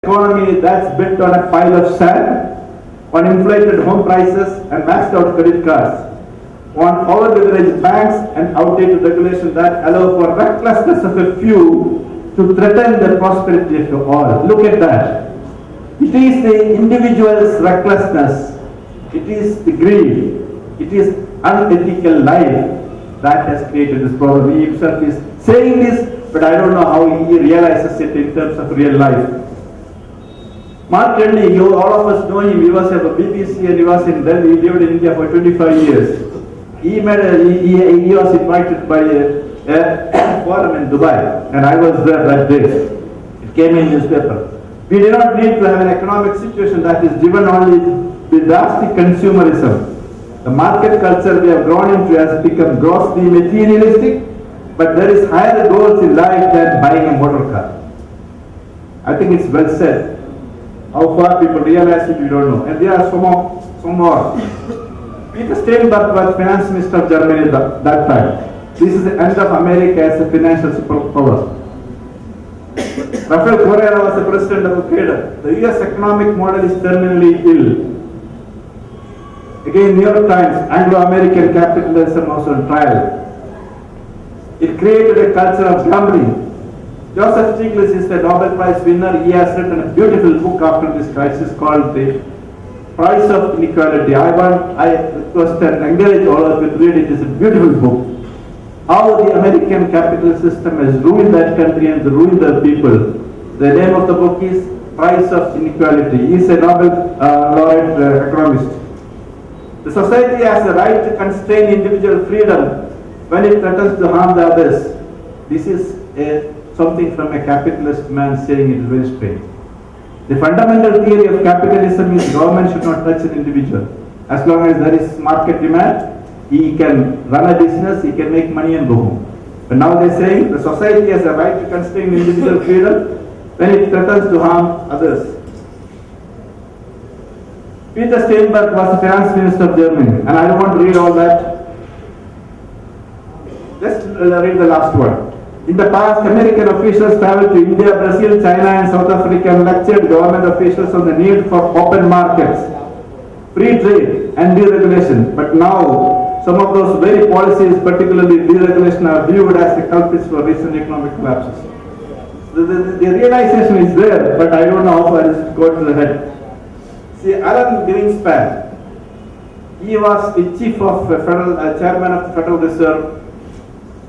economy that's built on a pile of sand, on inflated home prices and maxed out credit cards, on over-leveraged banks and outdated regulations that allow for recklessness of a few to threaten the prosperity of all. Look at that. It is the individual's recklessness, it is the greed, it is unethical life that has created this problem. He himself is saying this, but I don't know how he realizes it in terms of real life. Mark Rennie, all of us know him. He was at the BBC and he was in Delhi. He lived in India for 25 years. He was invited by a forum in Dubai, and I was there that day. It came in newspaper. We do not need to have an economic situation that is driven only with drastic consumerism. The market culture we have grown into has become grossly materialistic, but there is higher goals in life than buying a motor car. I think it's well said. How far people realize it, we don't know. And there are some more. Peter Steinberg was finance minister of Germany at that time. This is the end of America as a financial superpower. Rafael Correa was the president of Al-Qaeda. The US economic model is terminally ill. Again, New York Times, Anglo-American capitalism was on trial. It created a culture of gambling. Joseph Stiglitz is the Nobel Prize winner. He has written a beautiful book after this crisis called The Price of Inequality. I request and encourage all of you to read it. It's a beautiful book. How the American capitalist system has ruined that country and ruined the people. The name of the book is Price of Inequality. He is a Nobel laureate economist. The society has the right to constrain individual freedom when it threatens to harm the others. This is something from a capitalist man saying it is very strange. The fundamental theory of capitalism is government should not touch an individual. As long as there is market demand, he can run a business, he can make money and go home. But now they are saying the society has a right to constrain individual freedom when it threatens to harm others. Peter Steinberg was the finance minister of Germany, and I don't want to read all that. Just read the last one. In the past, American officials traveled to India, Brazil, China and South Africa and lectured government officials on the need for open markets, free trade and deregulation. But now, some of those very policies, particularly deregulation, are viewed as the culprits for recent economic collapses. The realization is there, but I don't know how far it got to the head. See, Alan Greenspan, he was the chief of chairman of the Federal Reserve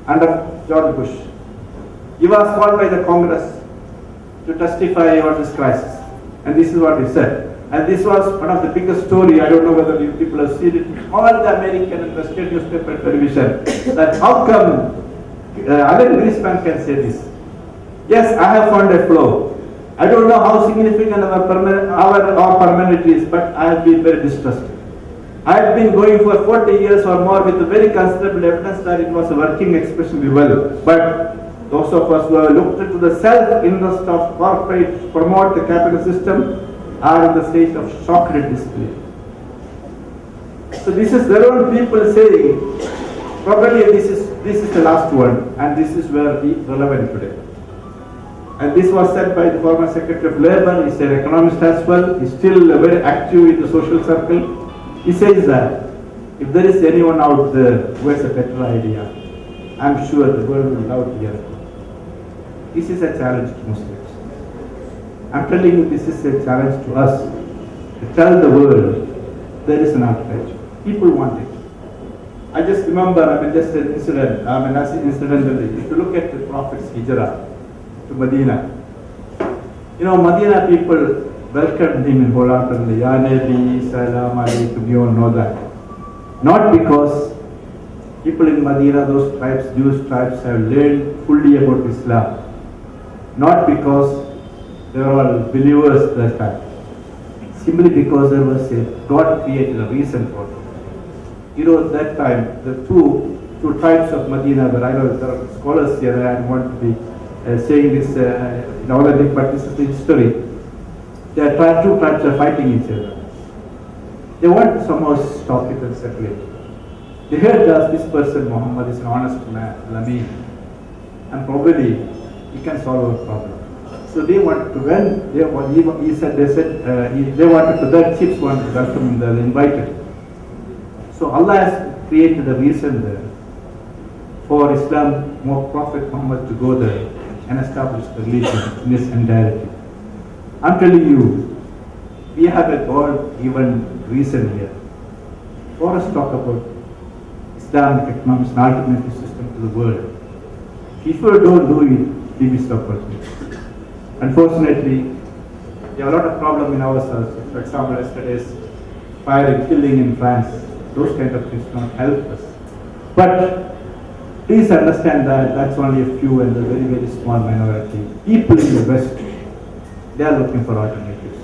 under George Bush. He was called by the Congress to testify on this crisis. And this is what he said. And this was one of the biggest stories. I don't know whether you people have seen it in all the American and the state newspaper and television. That how come Alan Greenspan can say this? Yes, I have found a flaw. I don't know how significant our permanent is, but I have been very distrusted. I have been going for 40 years or more with very considerable evidence that it was working exceptionally well. But those of us who have looked into the self-interest of corporate to promote the capital system are in the state of shocked disbelief. So this is their own people saying, probably this is the last one, and this is where we are relevant today. And this was said by the former Secretary of Labour. He's an economist as well. He's still very active in the social circle. He says that if there is anyone out there who has a better idea, I'm sure the world will love to hear it. This is a challenge to Muslims. I'm telling you, this is a challenge to us to tell the world there is an alternative. People want it. I just remember, just an incident, if you look at the Prophet's hijrah to Medina, Medina people welcomed him in wholeheartedly. Ya Nabi, Salam Alaikum, you all know that. Not because people in Medina, those tribes, Jewish tribes, have learned fully about Islam. Not because they were all believers that time. Simply because there was God created a reason for it. That time, the two tribes of Medina, where I know there are scholars here, I don't want to be saying this in authentic, but this is the history. Two tribes are fighting each other. They want to somehow stop it and settle it. They heard that this person, Muhammad, is an honest man, Lameen, and probably he can solve our problem. So they wanted to when they he said they wanted to their chiefs wanted to welcome him. They were invited. So Allah has created a reason there for Islam, more Prophet Muhammad to go there and establish the religion in its entirety. I'm telling you, we have a God-given reason here for us to talk about Islamic economics and alternative system to the world. If you don't do it, we miss the opportunity. Unfortunately, we have a lot of problem in ourselves. For example, yesterday's fire and killing in France, those kind of things don't help us. But please understand that that's only a few and a very, very small minority. People in the West, they are looking for alternatives.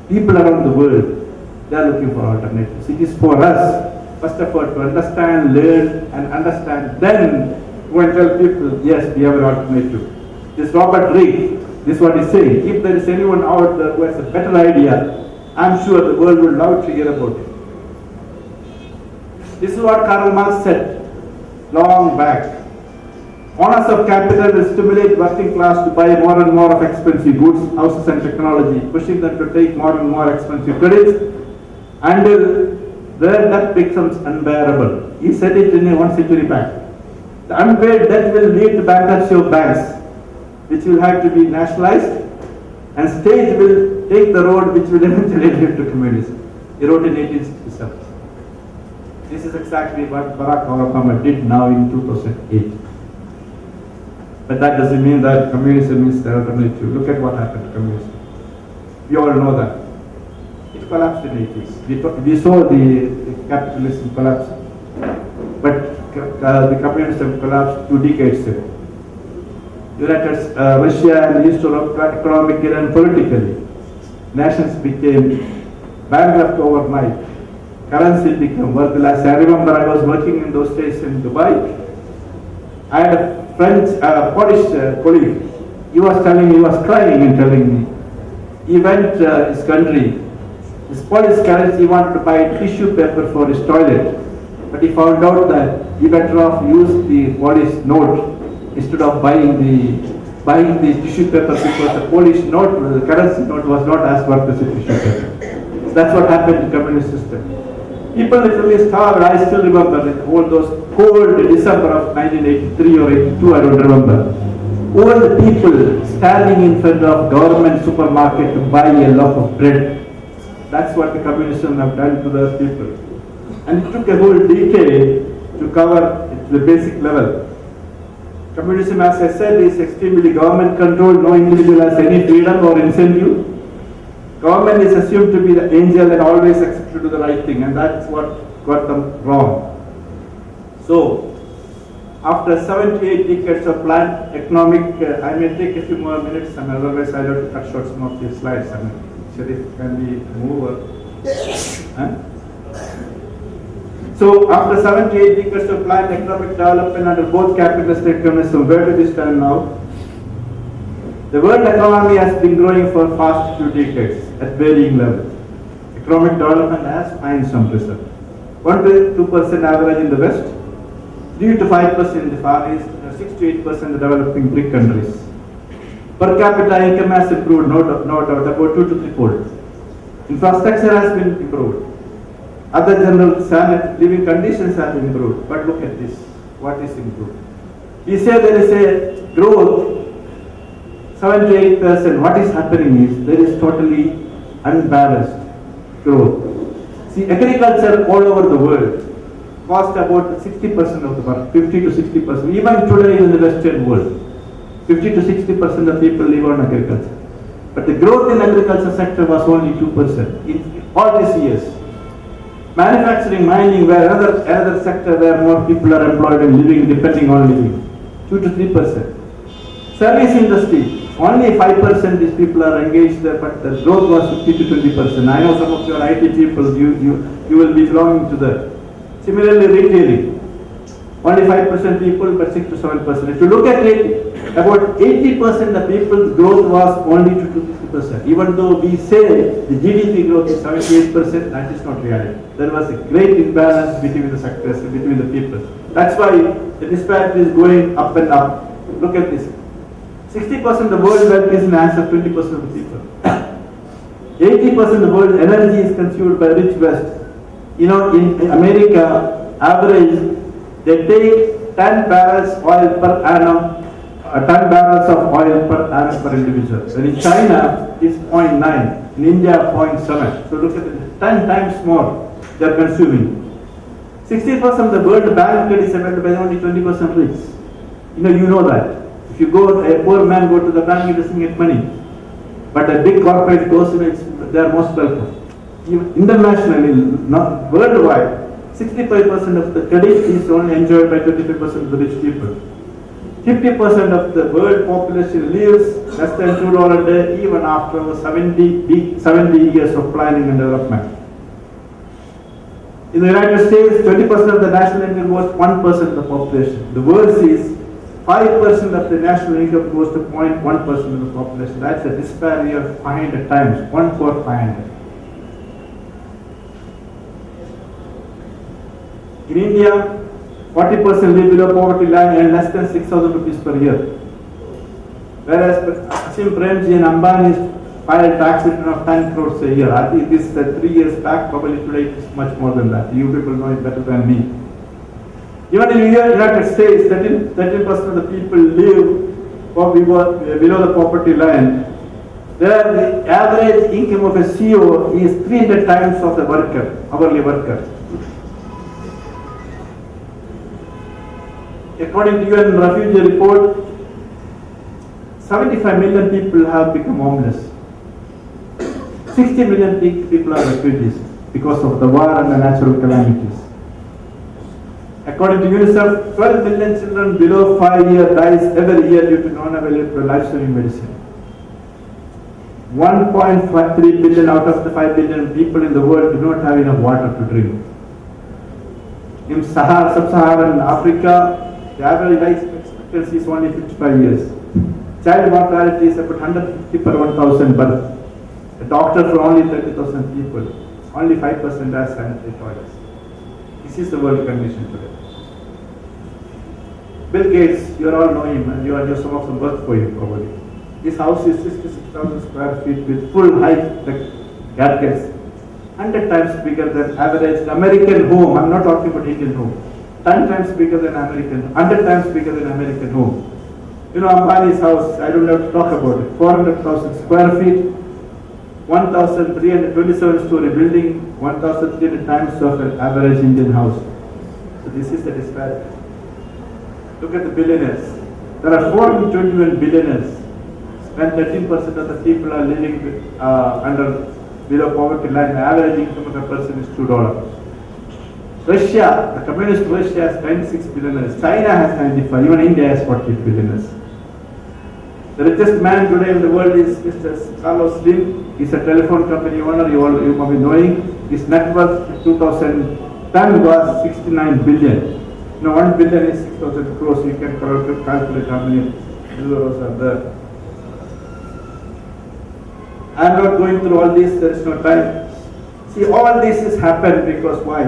People around the world, they are looking for alternatives. It is for us, first of all, to understand, learn and understand. Then go and tell people, yes, we have an alternative. This Robert Reed, this is what he's saying. If there is anyone out there who has a better idea, I'm sure the world will love to hear about it. This is what Karl Marx said long back. Owners of capital will stimulate working class to buy more and more of expensive goods, houses and technology, pushing them to take more and more expensive credits until their debt becomes unbearable. He said it in 1 century back. The unpaid debt will lead to bankruptcy of banks, which will have to be nationalized, and state will take the road which will eventually lead to communism. He wrote in 1867. This is exactly what Barack Obama did now in 2008. But that doesn't mean that communism is the alternative. Look at what happened to communism. We all know that. It collapsed in the 80s. We saw the capitalism collapse, but the communism collapsed 2 decades ago. Russia and East Europe economically and politically. Nations became bankrupt overnight. Currency became worthless. I remember I was working in those days in Dubai. I had a Polish colleague. He was crying and telling me. He went to his country. His Polish currency, he wanted to buy tissue paper for his toilet. But he found out that he better off use the Polish note instead of buying the tissue paper, because the Polish note, the currency note, was not as worth as the tissue paper. So that's what happened in the communist system. People literally starved. I still remember all those cold December of 1983 or 82, I don't remember. All the people standing in front of government supermarket to buy a loaf of bread. That's what the communism have done to those people. And it took a whole decade to cover it to the basic level. Communism, as I said, is extremely government controlled. No individual has any freedom or incentive. Government is assumed to be the angel and always accepted to do the right thing, and that's what got them wrong. So, after 7 to 8 decades of planned economic, I may take a few more minutes, and otherwise I'll have to cut short some of these slides. I mean, Sharif, can we move? So, after 7 to 8 decades of planned economic development under both capitalist and communism, where do we stand now? The world economy has been growing for past few decades at varying levels. Economic development has found some result. 1 to 2% average in the West, 3 to 5% in the Far East, 6 to 8% in the developing BRIC countries. Per capita income has improved, no doubt, about 2 to 3 fold. Infrastructure has been improved. Other general standard living conditions have improved. But look at this. What is improved? We say there is a growth 7 to 8%. What is happening is there is totally unbalanced growth. See, agriculture all over the world cost about 60% of the work, 50 to 60%. Even today in the Western world, 50 to 60% of people live on agriculture. But the growth in agriculture sector was only 2% in all these years. Manufacturing, mining, where another sector where more people are employed and living, depending on living, 2 to 3%. Service industry, only 5% these people are engaged there, but the growth was 50 to 20%. I know some of your IT people, you will be belonging to that. Similarly, retailing, only 5% people, but 6 to 7%. If you look at it, about 80% of people's growth was only 2 to 3%. Even though we say the GDP growth is 78%, that is not reality. There was a great imbalance between the sectors, between the people. That's why the disparity is going up and up. Look at this. 60% of the world wealth is in the hands of 20% of the people. 80% of the world energy is consumed by rich West. You know, in America, average, they take 10 barrels oil per annum, 10 barrels of oil per annum per individual. When in China, it's 0.9, in India, 0.7. So look at it, 10 times more they are consuming. 60% of the world bank credit is available by only 20% rich. You know that. If you go, a poor man go to the bank, he doesn't get money. But a big corporate goes, they are most welcome. Even internationally, not worldwide, 65% of the credit is only enjoyed by 25% of the rich people. 50% of the world population lives less than $2 a day, even after 70 years of planning and development. In the United States, 20% of the national income goes to 1% of the population. The world sees 5% of the national income goes to 0.1% of the population. That's a disparity of 500 times, 1 for 500. In India, 40% live below poverty line and less than 6,000 rupees per year. Whereas Asim Premji and Ambani filed tax return of 10 crores a year. I think this is 3 years back, probably today it's much more than that. You people know it better than me. Even in the United States, 13% of the people live below the poverty line. There, the average income of a CEO is 300 times of the hourly worker. According to UN refugee report, 75 million people have become homeless. 60 million people are refugees because of the war and the natural calamities. According to UNICEF, 12 million children below 5 years dies every year due to non-available life-saving medicine. 1.3 billion out of the 5 billion people in the world do not have enough water to drink. In sub-Saharan Africa, the average life expectancy is only 55 years. Child mortality is about 150 per 1,000 births. A doctor for only 30,000 people. Only 5% has sanitary toilets. This is the world condition today. Bill Gates, you all know him, and some of them work for you probably. This house is 66,000 square feet with full high-tech gadgets, 100 times bigger than average American home. I'm not talking about Indian home. 10 times bigger than American, 100 times bigger than American home. Ambani's house, I don't have to talk about it. 400,000 square feet, 1,327 story building, 1,300 times of an average Indian house. So this is the disparity. Look at the billionaires. There are 421 billionaires. When 13% of the people are living below poverty line, the average income of a person is $2. Russia, the communist Russia has 96 billionaires. China has 95. Even India has 40 billionaires. The richest man today in the world is Mr. Carlos Slim. He's a telephone company owner. You might be knowing. His net worth in 2010 was 69 billion. 1 billion is 6,000 crores. You can calculate how many euros are there. I'm not going through all this. There is no time. See, all this has happened because why?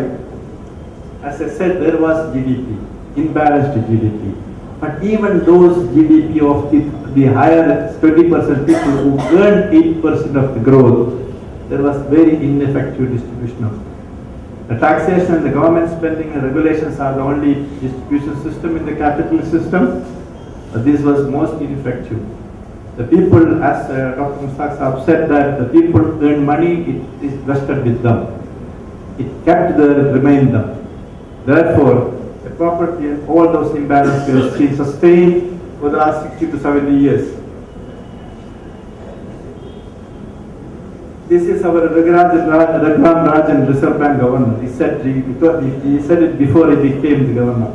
As I said, there was GDP, imbalanced GDP. But even those GDP of the higher 20% people who earned 8% of the growth, there was very ineffective distribution of it. The taxation, the government spending and regulations are the only distribution system in the capitalist system. But this was most ineffective. The people, as Dr. Mustak Saab said, that the people earn money, it is vested with them. It kept remained them. Therefore, the property and all those imbalances have been sustained for the last 60 to 70 years. This is our Raghuram Rajan, Reserve Bank governor. He said it before he became the governor.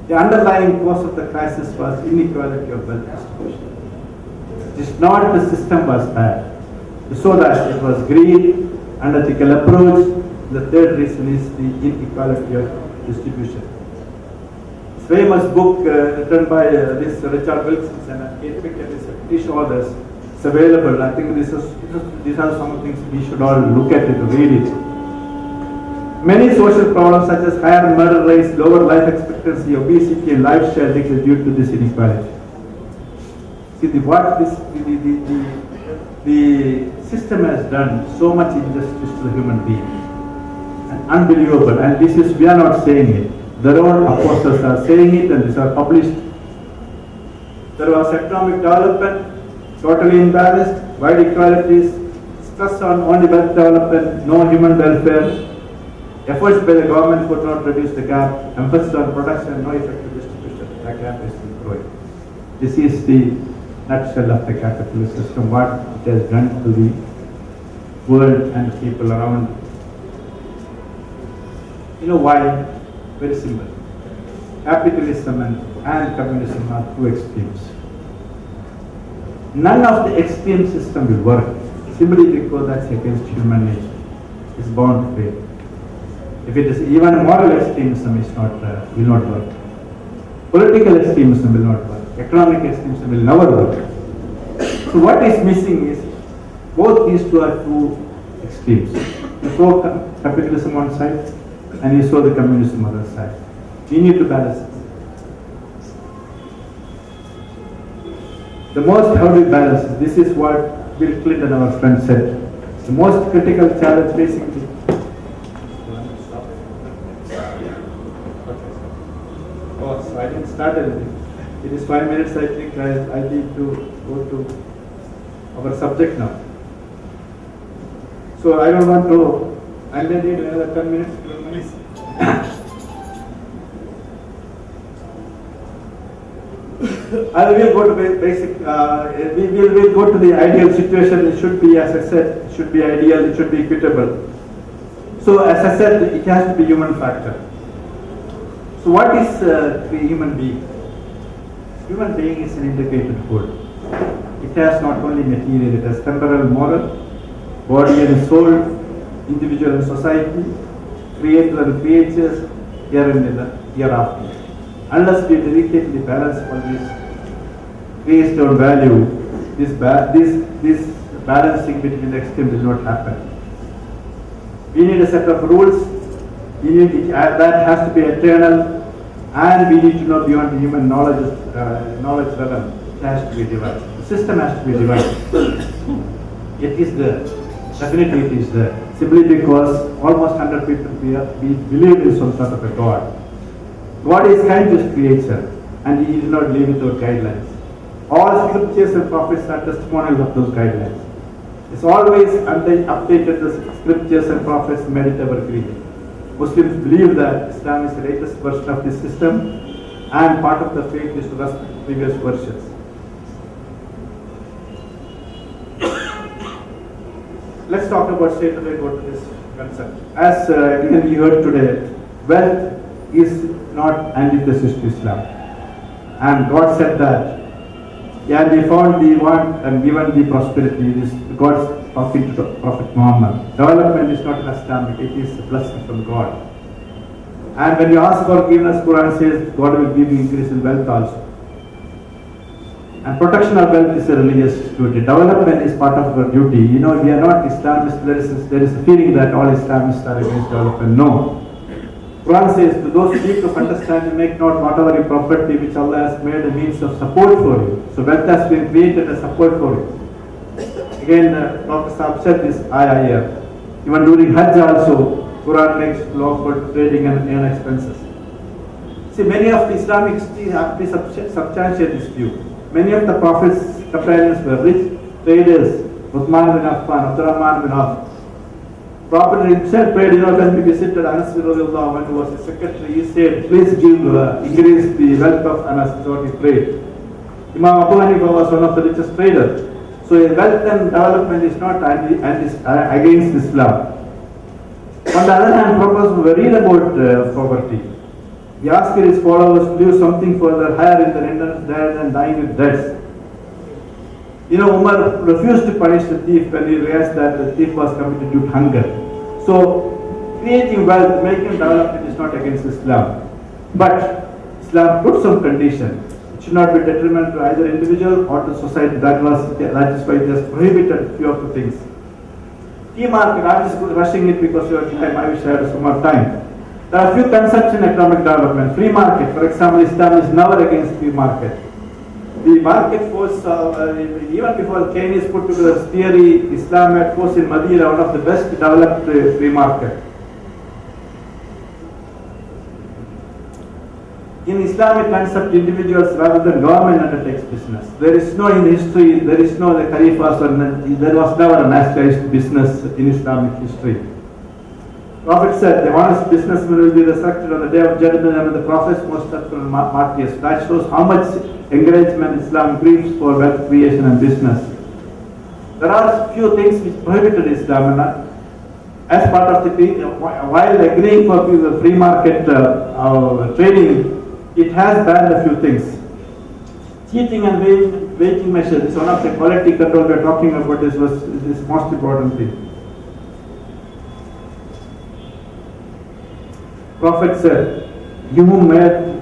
The underlying cause of the crisis was inequality of wealth distribution. It is not the system was bad. So that it was greed, unethical approach. The third reason is the inequality of distribution. This famous book written by this Richard Wilson and Kate Pickett is British authors. It's available. I think these are some things we should all look at it, read it. Many social problems such as higher murder rates, lower life expectancy, obesity, and life sharing is due to this inequality. See, the system has done so much injustice to the human being. And unbelievable. And this is, we are not saying it. Their own apostles are saying it, and these are published. There was economic development, totally imbalanced, wide equalities, stress on only wealth development, no human welfare. Efforts by the government could not reduce the gap, emphasis on production, no effective distribution. The gap is still growing. This is the nutshell of the capitalist system, what it has done to the world and people around. You know why? Very simple. Capitalism and communism are two extremes. None of the extreme system will work simply because that's against human nature. It's bound to fail. If it is even moral extremism, is not will not work. Political extremism will not work. Economic extremism will never work. So what is missing is both these two are two extremes. You saw capitalism on one side and you saw the communism on the other side. We need to balance it. The most, how do we balance it? This is what Bill Clinton, our friend, said. The most critical challenge facing the so I didn't start anything. It is 5 minutes, I think I need to go to our subject now. So I don't want to, I may need another 10 minutes, 12 minutes. I will go to basic, we will go to the ideal situation. It should be, as I said, it should be ideal, it should be equitable. So as I said, it has to be human factor. So what is the human being? Human being is an integrated whole. It has not only material, it has temporal, moral, body and soul, individual and society, creator and creatures, here and hereafter. Unless we delicately balance all this based on value, this balancing between the extremes will not happen. We need a set of rules. That has to be eternal, and we need to know beyond the human knowledge realm. It has to be divided. The system has to be divided. It is there. Definitely it is there. Simply because almost 100 people we believe in some sort of a God. God is kind to his creature, and he did not leave without guidelines. All scriptures and prophets are testimonials of those guidelines. It's always updated the scriptures and prophets made it evergreen. Muslims believe that Islam is the latest version of this system, and part of the faith is to respect previous versions. Let's talk about straight away go to this concept. As you heard today, wealth is not antithesis to Islam. And God said that. Yeah, we found the want and given the prosperity. This God's talking to Prophet Muhammad. Development is not Islamic, it is a blessing from God. And when you ask for forgiveness, Quran says God will give you increase in wealth also. And protection of wealth is a religious duty. Development is part of our duty. You know, we are not Islamists. There is a feeling that all Islamists are against development. No. Quran says, to those who seek to understand, you make not whatever your property which Allah has made a means of support for you. So wealth has been created as support for you. Again, Prophet Sahib said this ayah here. Even during Hajj also, Quran makes law for trading and expenses. See, many of the Islamic actually substantiate this view. Many of the Prophet's companions were rich traders. Uthman bin Affan, Abdurrahman bin Auf. Prophet himself prayed, when we visited Anas bin Radiallahu when he was his secretary, he said, please give, increase the wealth of Anas, is what he prayed. Imam Abu Hanifa was one of the richest traders. So wealth and development is not against Islam. On the other hand, Prophet was worried about poverty. He asked his followers to do something further higher in the renders rather than dying with debts. You know, Umar refused to punish the thief when he realized that the thief was committed due to hunger. So, creating wealth, making development is not against Islam. But Islam put some condition. It should not be detrimental to either individual or to society. That is why it has prohibited few of the things. Key market, I'm just rushing it because of time. I wish I had some more time. There are few concepts in economic development. Free market, for example, Islam is never against free market. The market force, even before Keynes put together his theory, Islam had force in Medina, one of the best developed free market. In Islamic concept, individuals rather than government undertakes business. There is no in history, there is no the Khalifas, or there was never a nationalized business in Islamic history. Prophet said, the honest businessman will be resurrected on the day of judgment and the Prophet's most faithful martyrs. That shows how much encouragement Islam gives for wealth creation and business. There are few things which prohibited Islam, and as part of the, while agreeing for the free market trading, it has banned a few things. Cheating and weighting measures is one of the quality control we are talking about. This most important thing. Prophet said, "You whom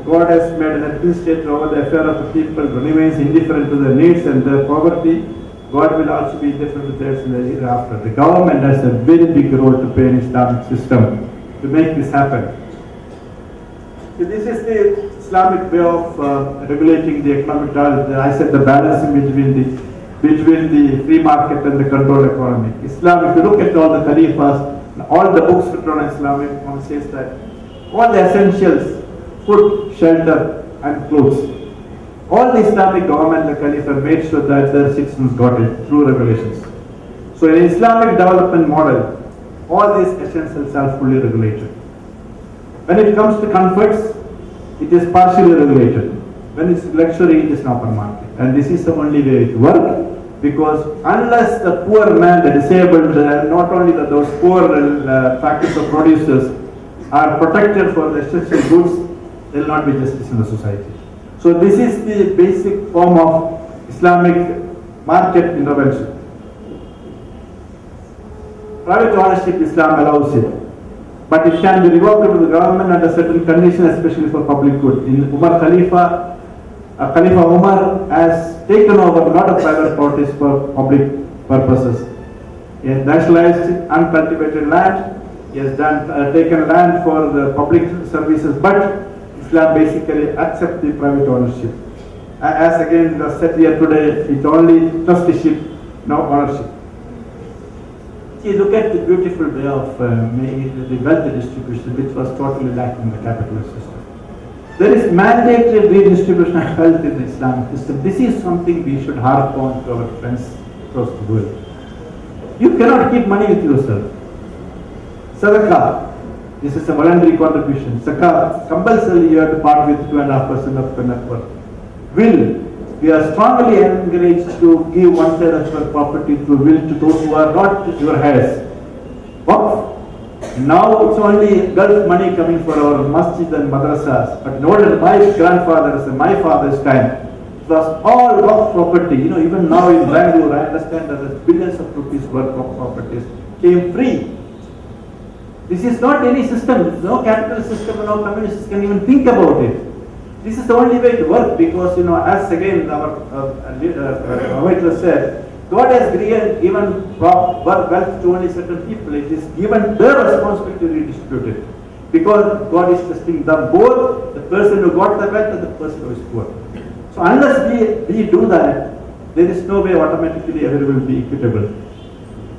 God has made an administrator over the affair of the people remains indifferent to their needs and their poverty. God will also be indifferent to theirs in the hereafter." The government has a very big role to play in Islamic system to make this happen. So this is the Islamic way of regulating the economic development. I said the balancing between the free market and the controlled economy. Islam, if you look at all the Khalifas, all the books written on Islamic, one says that all the essentials, food, shelter and clothes, all the Islamic government, the Caliph, made sure that their citizens got it through regulations. So in Islamic development model, all these essentials are fully regulated. When it comes to comforts, it is partially regulated. When it's luxury, it is an open market. And this is the only way it works, because unless the poor man, the disabled, not only those poor factories or producers are protected for the essential goods, there will not be justice in the society. So this is the basic form of Islamic market intervention. Private ownership, Islam allows it, but it can be revoked to the government under certain conditions, especially for public good. In Khalifa Umar has taken over a lot of private properties for public purposes. He has nationalized uncultivated land. He has taken land for the public services, but Islam basically accepts the private ownership. As again was said here today, it only trusteeship, no ownership. See, look at the beautiful way of the wealth distribution, which was totally lacking in the capitalist system. There is mandatory redistribution of wealth in the Islamic system. This is something we should harp on to our friends across the world. You cannot keep money with yourself. Sadaqah, this is a voluntary contribution. Zakah, compulsorily you have to part with 2.5% of the net worth. Will, we are strongly encouraged to give 1/3 of your property through will to those who are not your heirs. Waqf. Now it's only Gulf money coming for our masjid and madrasas, but in older, my grandfather's and my father's time, it was all Waqf property. You know, even now in Bangalore, I understand that there's billions of rupees worth of properties came free. This is not any system, no capitalist system, no communists can even think about it. This is the only way to work, because, you know, as again our leader said, God has given wealth to only certain people. It is given their responsibility to redistribute it, because God is testing them, both the person who got the wealth and the person who is poor. So unless we do that, there is no way automatically everyone will be equitable.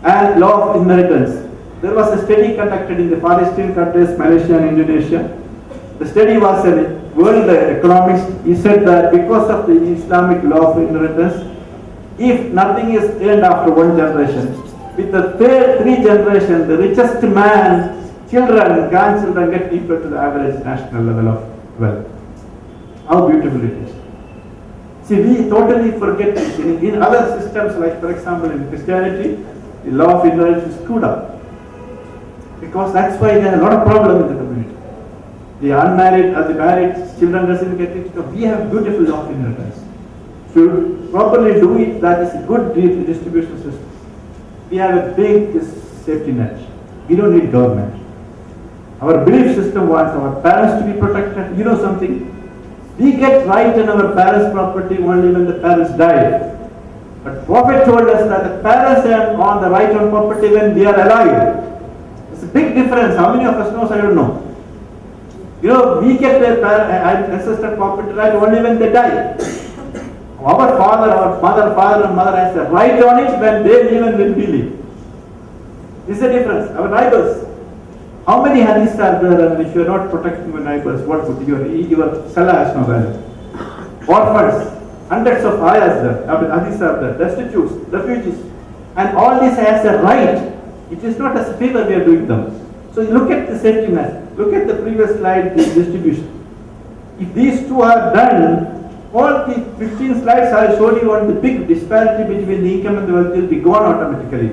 And law of inheritance. There was a study conducted in the Far Eastern countries, Malaysia and Indonesia. The study was a world economist. He said that because of the Islamic law of inheritance, if nothing is earned after one generation, with the three generations, the richest man, children, grandchildren get equal to the average national level of wealth. How beautiful it is. See, we totally forget this. In other systems, like for example in Christianity, the law of inheritance is screwed up. Because that's why there are a lot of problems in the community. The unmarried or the married children doesn't get it. So we have beautiful law of inheritance. If you properly do it, that is a good distribution system. We have a big safety net. We don't need government. Our belief system wants our parents to be protected. You know something? We get right in our parents' property only when the parents die. But Prophet told us that the parents are on the right on property when they are alive. It's a big difference. How many of us knows? I don't know. You know, we get their ancestor property right only when they die. Our father and mother has the right on it when they live and when we live. This is the difference. Our neighbors. How many hadiths are there, and if you are not protecting your neighbors, what would your salah has no value? Orphans, hundreds of ayahs there, hadiths are there, destitutes, refugees, and all this has a right. It is not as a favor we are doing them. So look at the safety net. Look at the previous slide, the distribution. If these two are done, all the 15 slides I showed you on the big disparity between the income and the wealth will be gone automatically.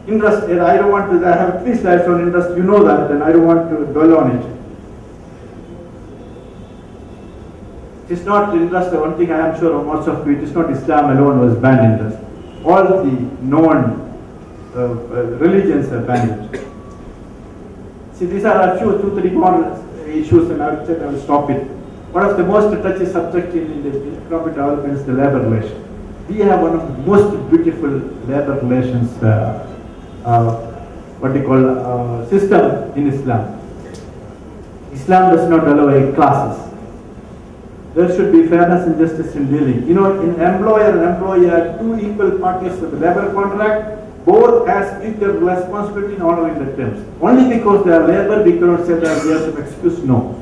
Interest, I don't want to, I have 3 slides on interest, you know that, and I don't want to dwell on it. It is not interest, the one thing I am sure of most of you, it is not Islam alone was banned interest. All the known religions are banned it. See, these are a few, 2-3 more issues, and I will stop it. One of the most touchy subjects in the economic development is the labor relation. We have one of the most beautiful labor relations, system in Islam. Islam does not allow classes. There should be fairness and justice in dealing. You know, in employer and employee are two equal parties of the labor contract. Both has equal responsibility in honoring the terms. Only because they are labor, we cannot say that we have some excuse. No.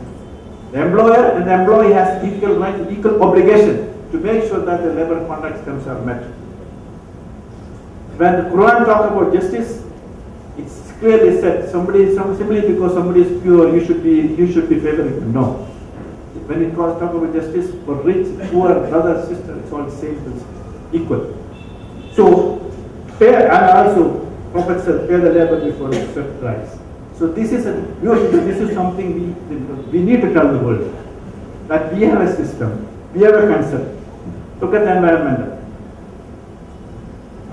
The employer and the employee has equal right, equal obligation to make sure that the labor contract terms are met. When the Quran talks about justice, it's clearly said simply because somebody is pure, you should be favoring them. No. When it talks about justice for rich, poor, brother, sister, it's all the same principle, equal. So, pay, and also, Prophet said, pay the labor before the sweat dries. So this is something we need to tell the world, that we have a system, we have a concept. Look at the environment.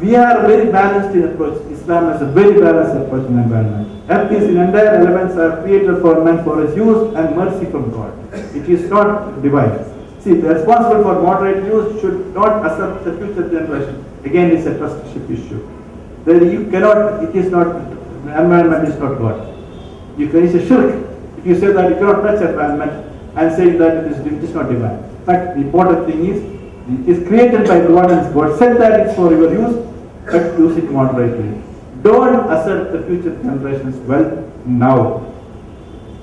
We are very balanced in approach. Islam has a very balanced approach in environment. Earth is in entire elements are created for man for his use and mercy from God. It is not divided. See, the responsible for moderate use should not accept the future generation. Again, it's a trustship issue. There you cannot, it is not, the environment is not God. You can, it's a shirk. If you say that you cannot touch the environment and say that it is not divine. In fact, the important thing is, it is created by God and God said that it's for your use, but use it moderately. Don't assert the future generations wealth now.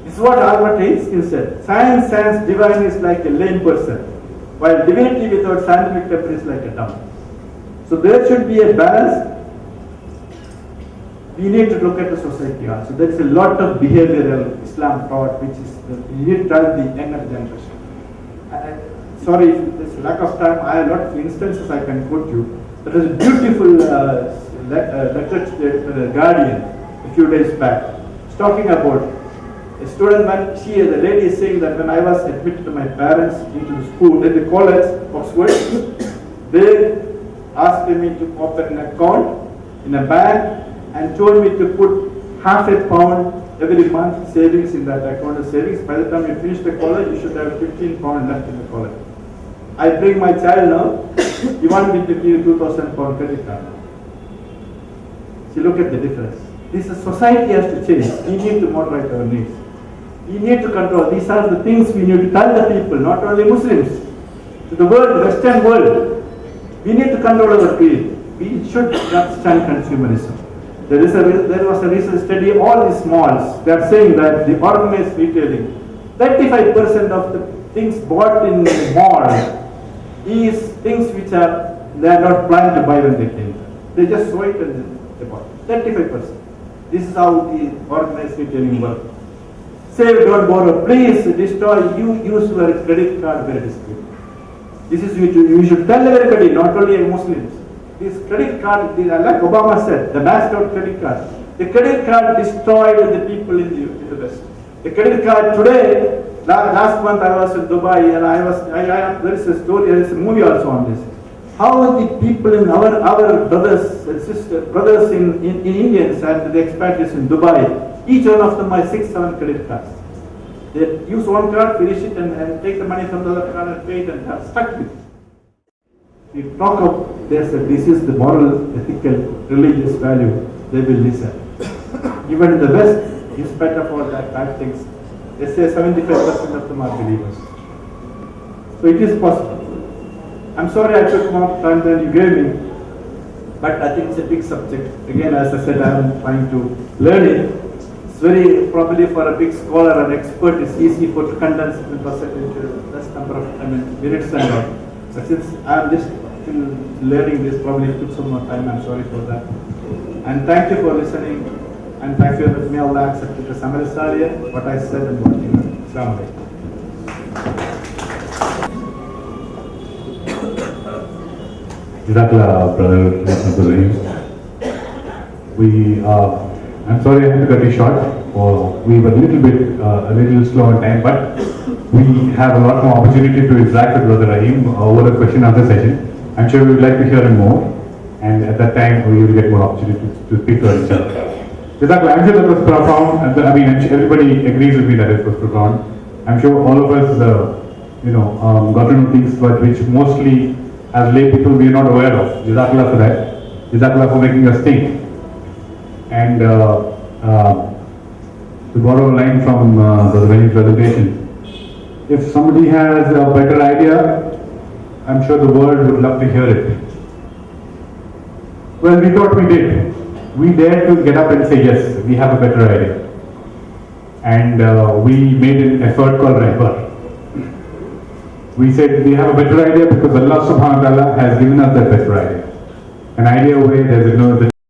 This is what Albert Einstein said. Science divine is like a lame person, while divinity without scientific temper is like a dumb. So there should be a balance. We need to look at the society also. There is a lot of behavioral Islam taught, which is we need to tell the younger generation. Sorry if there's lack of time. I have a lot of instances I can quote you. There was a beautiful letter to the Guardian a few days back. It's talking about a student when the lady is saying that when I was admitted to my parents into the school, in the college, Oxford, they asked me to open an account in a bank and told me to put £0.5 every month savings in that account of savings. By the time you finish the college, you should have £15 left in the college. I bring my child now, you want me to give you £2,000 credit card. See, look at the difference. This society has to change. We need to moderate our needs. We need to control. These are the things we need to tell the people, not only Muslims, to the world, Western world. We need to control our greed. We should not stand consumerism. There was a recent study, all these malls, they are saying that the organized retailing, 35% of the things bought in the mall is things which they are not planning to buy when they came. They just saw it and they bought. 35%. This is how the organized retailing works. Save, don't borrow. Please destroy. You use your credit card very discreetly. This is you should tell everybody, not only Muslims. This credit card, like Obama said, the maxed out credit card. The credit card destroyed the people in the West. The credit card today, last month I was in Dubai and there is a story, there is a movie also on this. How the people in our brothers and sisters, brothers in Indians and the expatriates in Dubai, each one of them has 6-7 credit cards. They use one card, finish it and take the money from the other card and pay it and are stuck with it. If you talk of this is the moral, ethical, religious value, they will listen. Even in the West, in spite of all that bad things, they say 75% of them are believers. So it is possible. I'm sorry I took more time than you gave me, but I think it's a big subject. Again, as I said, I'm trying to learn it. It's very, probably for a big scholar and expert, it's easy for to condense the percentage into less number of minutes and all. But since I'm just still learning this, probably it took some more time. I'm sorry for that. And thank you for listening. And thank you that may Allah accept it as Amal Salih, what I said and what you heard. Assalamu alaikum. Jazakallah, brother Raheem. I'm sorry I had to cut you short. We were a little slow on time, but we have a lot more opportunity to interact with brother Raheem over the question answer session. I'm sure we would like to hear him more, and at that time you will get more opportunity to speak to each other. Jazakallah, I'm sure that was profound. I'm sure everybody agrees with me that it was profound. I'm sure all of us, got to know things but which mostly as lay people we are not aware of. Jazakallah for that. Jazakallah for making us think. And to borrow a line from the Raheem presentation, if somebody has a better idea, I'm sure the world would love to hear it. Well, we thought we did. We dared to get up and say, yes, we have a better idea. And we made an effort called Rehbar. We said we have a better idea because Allah subhanahu wa ta'ala has given us that better idea. An idea where there is no